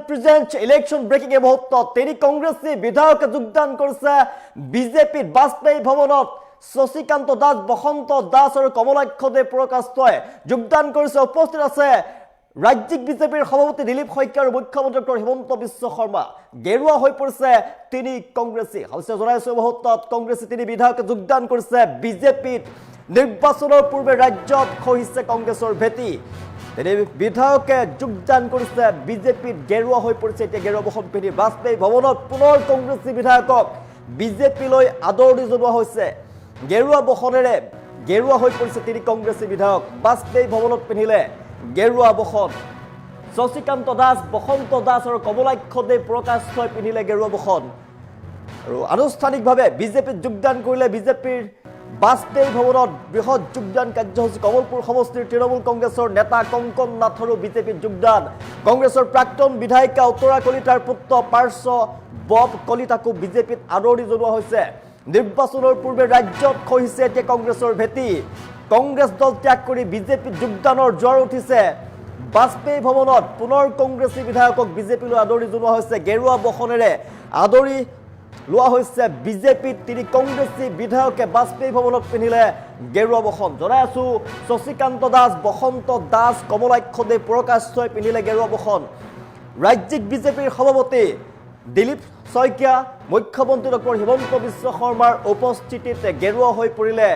Present election breaking এ মুহূৰ্ত তিনি কংগ্ৰেসী বিধায়কে যোগদান কৰিছে বিজেপিৰ বাজপেয়ী ভৱনত শশীকান্ত দাস বসন্ত দাস আৰু কমলাক্ষ দে প্ৰকাশই যোগদান কৰিছে উপস্থিত আছে ৰাজ্যিক বিজেপিৰ সভাপতি দিলীপ শইকীয়া আৰু মুখ্যমন্ত্ৰী ডক্টৰ হিমন্ত বিশ্ব শৰ্মা গেৰুৱা হৈ পৰিছে তিনি কংগ্ৰেছী হৈছে জনাইছে মুহূৰ্তত কংগ্ৰেছী তিনি বিধায়কে যোগদান কৰিছে বিজেপিত নিৰ্বাচনৰ পূৰ্বে ৰাজ্যত খহিছে কংগ্ৰেছৰ ভেটি তিনি বিধায়কে যোগদান কৰিছে বিজেপিত গেৰুৱা হৈ পৰিছে এতিয়া গেৰুৱা বসন পিন্ধি বাজপেয়ী ভৱনত পুনৰ কংগ্ৰেছী বিধায়কক বিজেপিলৈ আদৰণি জনোৱা হৈছে গেৰুৱা বসনেৰে গেৰুৱা হৈ পৰিছে তিনি কংগ্ৰেছী বিধায়ক বাজপেয়ী ভৱনত পিন্ধিলে গেৰুৱা বসন শশীকান্ত দাস বসন্ত দাস আৰু কমলাক্ষ দে প্ৰকাশই পিন্ধিলে গেৰুৱা বসন আৰু আনুষ্ঠানিকভাৱে বিজেপিত যোগদান কৰিলে বিজেপিৰ বাজপেয়ী ভৱনত বৃহৎ যোগদান কাৰ্যসূচী কমলপুৰ সমষ্টিৰ তৃণমূল কংগ্ৰেছৰ নেতা কংকন নাথৰো বিজেপিত যোগদান কংগ্ৰেছৰ প্ৰাক্তন বিধায়িকা উত্তৰা কলিতাৰ পুত্ৰ পাৰ্শ্ব বব কলিতাকো বিজেপিত আদৰণি জনোৱা হৈছে নিৰ্বাচনৰ পূৰ্বে ৰাজ্যত খহিছে এতিয়া কংগ্ৰেছৰ ভেটি কংগ্ৰেছ দল ত্যাগ কৰি বিজেপিত যোগদানৰ জ্বৰ উঠিছে বাজপেয়ী ভৱনত পুনৰ কংগ্ৰেছী বিধায়কক বিজেপিলৈ আদৰণি জনোৱা হৈছে গেৰুৱা বসনেৰে আদৰি লোৱা হৈছে বিজেপিত তিনি কংগ্ৰেছী বিধায়কে বাজপেয়ী ভৱনত পিন্ধিলে গেৰুৱা বসন জনাই আছো শশীকান্ত দাস বসন্ত দাস কমলাক্ষ দে প্ৰকাশই পিন্ধিলে গেৰুৱা বসন ৰাজ্যিক বিজেপিৰ সভাপতি দিলীপ শইকীয়া মুখ্যমন্ত্ৰী ডক্টৰ হিমন্ত বিশ্ব শৰ্মাৰ উপস্থিতিত গেৰুৱা হৈ পৰিলে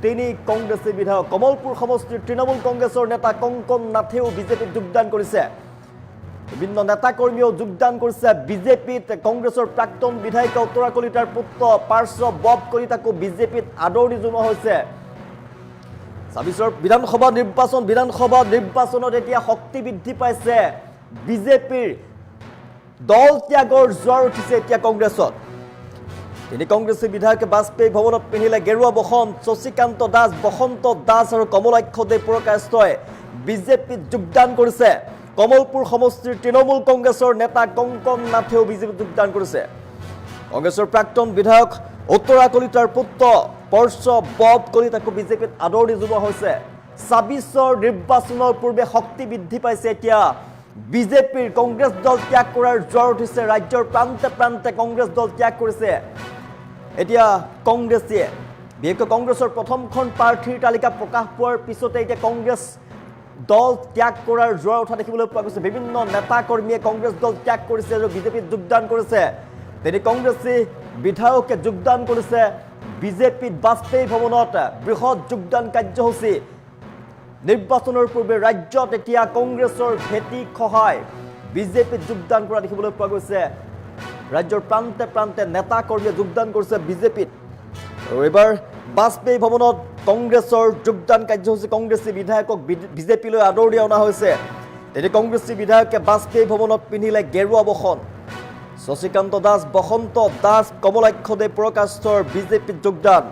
তিনি কংগ্ৰেছী বিধায়ক কমলপুৰ সমষ্টিৰ তৃণমূল কংগ্ৰেছৰ নেতা কংকন নাথেও বিজেপিত যোগদান কৰিছে বিভিন্ন নেতা কৰ্মীও যোগদান কৰিছে বিজেপিত কংগ্ৰেছৰ প্ৰাক্তন বিধায়িকা উত্তৰা কলিতাৰ পুত্ৰ পাৰ্শ্ব বব কলিতাকো বিজেপিত আদৰণি জনোৱা হৈছে ২৬ বিধানসভা নিৰ্বাচনত এতিয়া শক্তি বৃদ্ধি পাইছে বিজেপিৰ দল ত্যাগৰ জ্বৰ উঠিছে এতিয়া কংগ্ৰেছত তিনি কংগ্ৰেছী বিধায়কে বাজপেয়ী ভৱনত পিন্ধিলে গেৰুৱা বসন শশীকান্ত দাস বসন্ত দাস আৰু কমলাক্ষ দে প্ৰকাশই বিজেপিত যোগদান কৰিছে কমলপুৰ সমষ্টিৰ তৃণমূল কংগ্ৰেছৰ নেতা কংকন নাথেও বিজেপিত যোগদান কৰিছে কংগ্ৰেছৰ প্ৰাক্তন বিধায়ক উত্তৰা কলিতাৰ পুত্ৰ পাৰ্শ্ব বব কলিতাকো বিজেপিত আদৰণি জনোৱা হৈছে ২৬ নিৰ্বাচনৰ পূৰ্বে শক্তি বৃদ্ধি পাইছে এতিয়া বিজেপিৰ কংগ্ৰেছ দল ত্যাগ কৰাৰ জ্বৰ উঠিছে ৰাজ্যৰ প্ৰান্তে প্ৰান্তে কংগ্ৰেছ দল ত্যাগ কৰিছে এতিয়া কংগ্ৰেছীয়ে বিশেষকৈ কংগ্ৰেছৰ প্ৰথমখন প্ৰাৰ্থীৰ তালিকা প্ৰকাশ পোৱাৰ পিছতে এতিয়া কংগ্ৰেছ দল ত্যাগ কৰাৰ জ্বৰ উঠা দেখিবলৈ পোৱা গৈছে বিভিন্ন নেতা কৰ্মীয়ে কংগ্ৰেছ দল ত্যাগ কৰিছে আৰু বিজেপিত যোগদান কৰিছে তিনি কংগ্ৰেছী বিধায়কে যোগদান কৰিছে বিজেপিত বাজপেয়ী ভৱনত বৃহৎ যোগদান কাৰ্যসূচী নিৰ্বাচনৰ পূৰ্বে ৰাজ্যত এতিয়া কংগ্ৰেছৰ ভেটি খহাই বিজেপিত যোগদান কৰা দেখিবলৈ পোৱা গৈছে ৰাজ্যৰ প্ৰান্তে প্ৰান্তে নেতা কৰ্মীয়ে যোগদান কৰিছে বিজেপিত আৰু এবাৰ বাজপেয়ী ভৱনত কংগ্ৰেছৰ যোগদান কাৰ্যসূচী কংগ্ৰেছী বিধায়কক বিজেপিলৈ আদৰণি অনা হৈছে তিনি কংগ্ৰেছী বিধায়কে বাজপেয়ী ভৱনত পিন্ধিলে গেৰুৱা বসন শশীকান্ত দাস বসন্ত দাস কমলাক্ষ দে প্ৰকাশৰ বিজেপিত যোগদান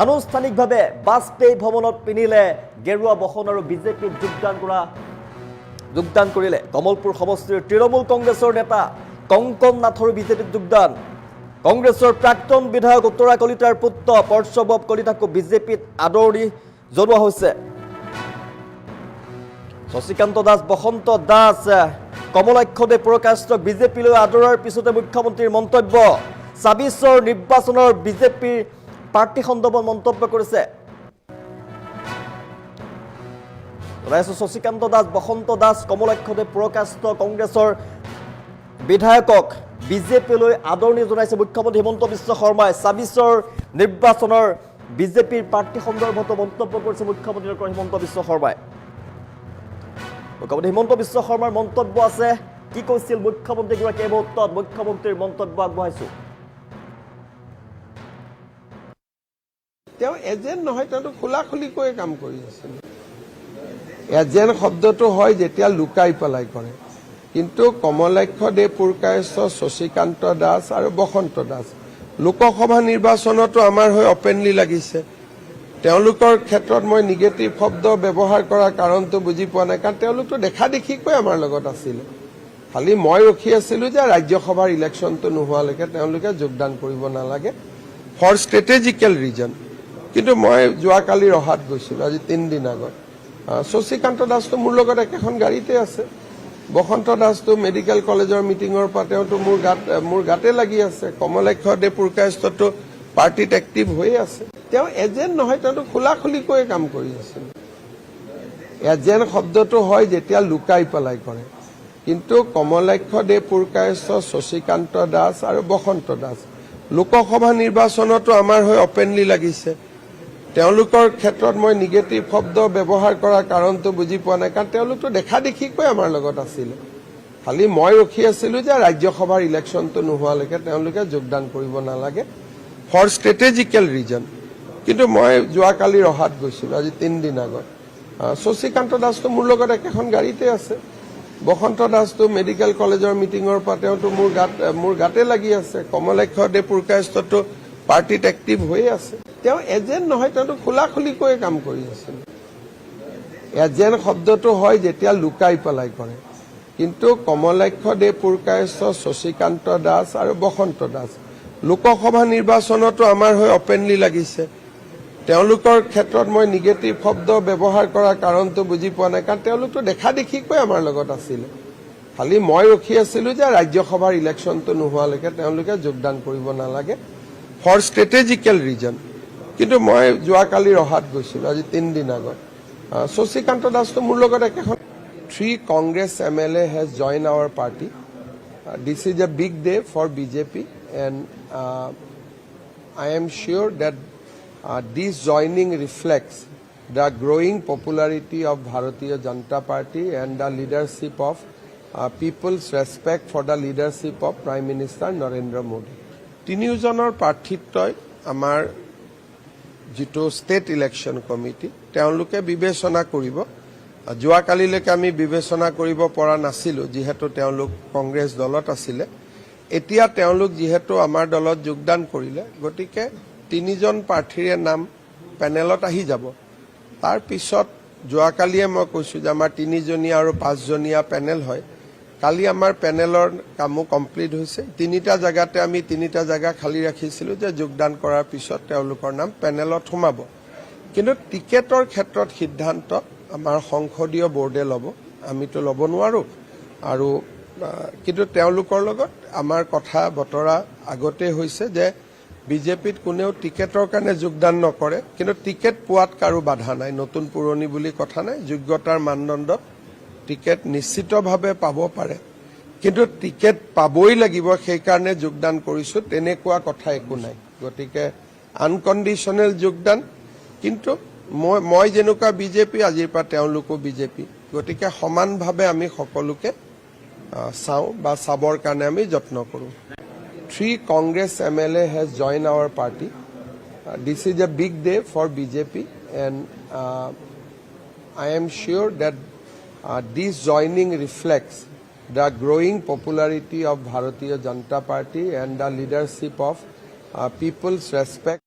আনুষ্ঠানিকভাৱে বাজপেয়ী ভৱনত পিন্ধিলে গেৰুৱা বসন আৰু বিজেপিত যোগদান কৰিলে কমলপুৰ সমষ্টিৰ তৃণমূল কংগ্ৰেছৰ নেতা কংকন নাথৰো বিজেপিত যোগদান কংগ্ৰেছৰ প্ৰাক্তন বিধায়ক উত্তৰা কলিতাৰ পুত্ৰ পাৰ্শ্ব বব কলিতাকো বিজেপিত আদৰণি জনোৱা হৈছে শশীকান্ত দাস বসন্ত দাস কমলাক্ষ দে প্ৰকাশক বিজেপিলৈ আদৰাৰ পিছতে মুখ্যমন্ত্ৰীৰ মন্তব্য ২৬ নিৰ্বাচনৰ বিজেপিৰ প্ৰাৰ্থী সন্দৰ্ভত মন্তব্য কৰিছে শশীকান্ত দাস বসন্ত দাস কমলাক্ষ দে প্ৰকাশ কংগ্ৰেছৰ বিধায়কক বিজেপিলৈ আদৰণি জনাইছে মুখ্যমন্ত্ৰী হিমন্ত বিশ্ব শৰ্মাই ২৬ নিৰ্বাচনৰ বিজেপিৰ প্ৰাৰ্থী সন্দৰ্ভত মন্তব্য কৰিছে মুখ্যমন্ত্ৰী ডক্টৰ হিমন্ত বিশ্ব শৰ্মাই মুখ্যমন্ত্ৰী হিমন্ত বিশ্ব শৰ্মাৰ মন্তব্য আছে কি কৈছিল মুখ্যমন্ত্ৰীগৰাকী এই মুহূৰ্তত মুখ্যমন্ত্ৰীৰ মন্তব্য আগবঢ়াইছো তেওঁ এজেণ্ট নহয় তেওঁতো খোলাখুলিকৈ কাম কৰি আছিল এজেণ্ট শব্দটো হয় যেতিয়া লুকাই পেলাই কৰে কিন্তু কমলাক্ষ দে প্ৰকাশ শশীকান্ত দাস আৰু বসন্ত দাস লোকসভা নিৰ্বাচনতো আমাৰ হৈ অপেনলি লাগিছে তেওঁলোকৰ ক্ষেত্ৰত মই নিগেটিভ শব্দ ব্যৱহাৰ কৰাৰ কাৰণটো বুজি পোৱা নাই কাৰণ তেওঁলোকতো দেখা দেখিকৈ আমাৰ লগত আছিল খালি মই ৰখি আছিলো যে ৰাজ্যসভাৰ ইলেকশ্যনটো নোহোৱালৈকে তেওঁলোকে যোগদান কৰিব নালাগে ফৰ ষ্ট্ৰেটেজিকেল ৰিজন কিন্তু মই যোৱাকালি ৰহাত গৈছিলো আজি ৩ দিন আগত শশীকান্ত দাসটো মোৰ লগত একেখন গাড়ীতে আছে বসন্ত দাসটো মেডিকেল কলেজৰ মিটিঙৰ পৰা তেওঁতো মোৰ গাতে লাগি আছে। কমলাক্ষ দেপুৰকায়স্থটো পাৰ্টিত এক্টিভ হৈ আছে। তেওঁ এজেণ্ট নহয়, তেওঁতো খোলাখুলিকৈ কাম কৰি আছে। এজেণ্ট শব্দটো হয় যেতিয়া লুকাই পেলাই কৰে, কিন্তু কমলাক্ষ দেপুৰকায়স্থ, শশীকান্ত দাস আৰু বসন্ত দাস লোকসভা নিৰ্বাচনতো আমাৰ হৈ অপেনলি লাগিছে। তেওঁলোকৰ ক্ষেত্ৰত মই নিগেটিভ শব্দ ব্যৱহাৰ কৰাৰ কাৰণটো বুজি পোৱা নাই, কাৰণ তেওঁলোকতো দেখা দেখিকৈ আমাৰ লগত আছিলে। খালি মই ৰখি আছিলো যে ৰাজ্যসভাৰ ইলেকশ্যনটো নোহোৱালৈকে তেওঁলোকে যোগদান কৰিব নালাগে ফৰ ষ্ট্ৰেটেজিকেল ৰিজন। কিন্তু মই যোৱাকালি ৰহাত গৈছিলো, আজি 3 দিন আগত। শশীকান্ত দাসটো মোৰ লগত একেখন গাড়ীতে আছে। বসন্ত দাসটো মেডিকেল কলেজৰ মিটিঙৰ পৰা তেওঁতো মোৰ গাতে লাগি আছে। কমলাক্ষ দেপুৰকায়স্থটো পাৰ্টিত এক্টিভ হৈ আছে। তেওঁ এজেণ্ট নহয়, তেওঁতো খোলাখুলিকৈ কাম কৰি আছে। এজেণ্ট শব্দটো হয় যেতিয়া লুকাই পেলাই কৰে, কিন্তু কমলাক্ষ দেপুৰকায়স্থ, শশীকান্ত দাস আৰু বসন্ত দাস লোকসভা নিৰ্বাচনতো আমাৰ হৈ অপেনলি লাগিছে। তেওঁলোকৰ ক্ষেত্ৰত মই নিগেটিভ শব্দ ব্যৱহাৰ কৰাৰ কাৰণটো বুজি পোৱা নাই, কাৰণ তেওঁলোকতো দেখা দেখিকৈ আমাৰ লগত আছিলে। খালি মই ৰখি আছিলো যে ৰাজ্যসভাৰ ইলেকশ্যনটো নোহোৱালৈকে তেওঁলোকে যোগদান কৰিব নালাগে ফৰ ষ্ট্ৰেটেজিকেল ৰিজন। কিন্তু মই যোৱাকালি ৰহাত গৈছিলো, আজি 3 দিন আগত। শশীকান্ত দাসটো মোৰ লগত একেখন। 3 Congress MLA has joined our party. This is a big day for BJP, and I am sure that this joining reflects the growing popularity of Bharatiya Janata Party and the leadership of people's respect for the leadership of Prime Minister Narendra Modi. তিনিওজনৰ প্ৰাৰ্থিত্বই আমাৰ যিটো state election committee তেওঁলোকে বিবেচনা কৰিব। যোৱাকালিলৈকে আমি বিবেচনা কৰিব পৰা নাছিলোঁ, যিহেতু তেওঁলোক কংগ্ৰেছ দলত আছিলে। এতিয়া তেওঁলোক যিহেতু আমাৰ দলত যোগদান কৰিলে, গতিকে 3জন প্ৰাৰ্থীৰে নাম পেনেলত আহি যাব। তাৰ পিছত যোৱাকালিয়ে মই কৈছোঁ যে আমাৰ 3জনীয়া আৰু 5জনীয়া পেনেল হয়। কালি আমাৰ পেনেলৰ কামো কমপ্লিট হৈছে। 3টা জেগাতে আমি 3টা জেগা খালী ৰাখিছিলোঁ যে যোগদান কৰাৰ পিছত তেওঁলোকৰ নাম পেনেলত সোমাব। কিন্তু টিকেটৰ ক্ষেত্ৰত সিদ্ধান্ত আমাৰ সংসদীয় বোৰ্ডে ল'ব, আমিতো ল'ব নোৱাৰোঁ। আৰু কিন্তু তেওঁলোকৰ লগত আমাৰ কথা বতৰা আগতে হৈছে যে বিজেপিত কোনেও টিকেটৰ কাৰণে যোগদান নকৰে, কিন্তু টিকেট পোৱাত কাৰো বাধা নাই। নতুন পুৰণি বুলি কথা নাই, যোগ্যতাৰ মানদণ্ডত টিকেট নিশ্চিতভাৱে পাব পাৰে, কিন্তু টিকেট পাবই লাগিব সেইকাৰণে যোগদান কৰিছোঁ তেনেকুৱা কথা একো নাই। গতিকে আনকণ্ডিশ্যনেল যোগদান। কিন্তু মই যেনেকুৱা বিজেপি, আজিৰ পৰা তেওঁলোকো বিজেপি, গতিকে সমানভাৱে আমি সকলোকে চাওঁ বা চাবৰ কাৰণে আমি যত্ন কৰোঁ। 3 Congress MLA has joined our party. This is a big day for BJP, and I am sure that this joining reflects the growing popularity of Bharatiya Janata Party and the leadership of people's respect